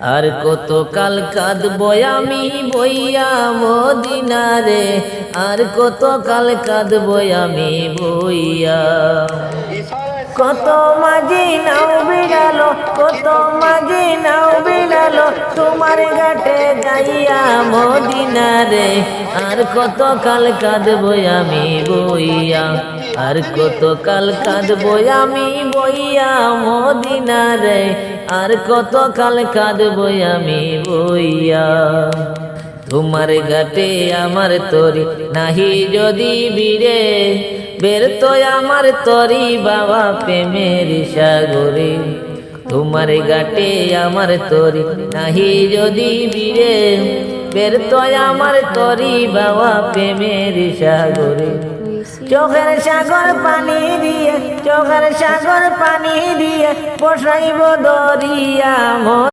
আর কত কাল কাঁদবো আমি বইয়া মদিনারে, আর কত কাল কাঁদবো আমি বইয়া। কত মাঝি নাও বিড়ালো, কত মাঝি নাও বিড়ালো, তোমার ঘাটে যাইয়া মদিনারে, আর কত কাল কাঁদবো আমি বইয়া, আর কত কাল কাঁদবো আমি বইয়া মদিনারে, আর কত কাল কাঁদবো আমি বইয়া। তোমার ঘাটে আমার তরি নাহি যদি বীরে, বের তো আমার তরি বাবা প্রেমের সাগরে। তোমার ঘাটে আমার তরি নাহি যদি বীরে, বের তো আমার তরি বাবা প্রেমের সাগরে। চোখের সাগর পানি দিয়ে, চোখের সাগর পানি দিয়ে বসাইব দরিয়া।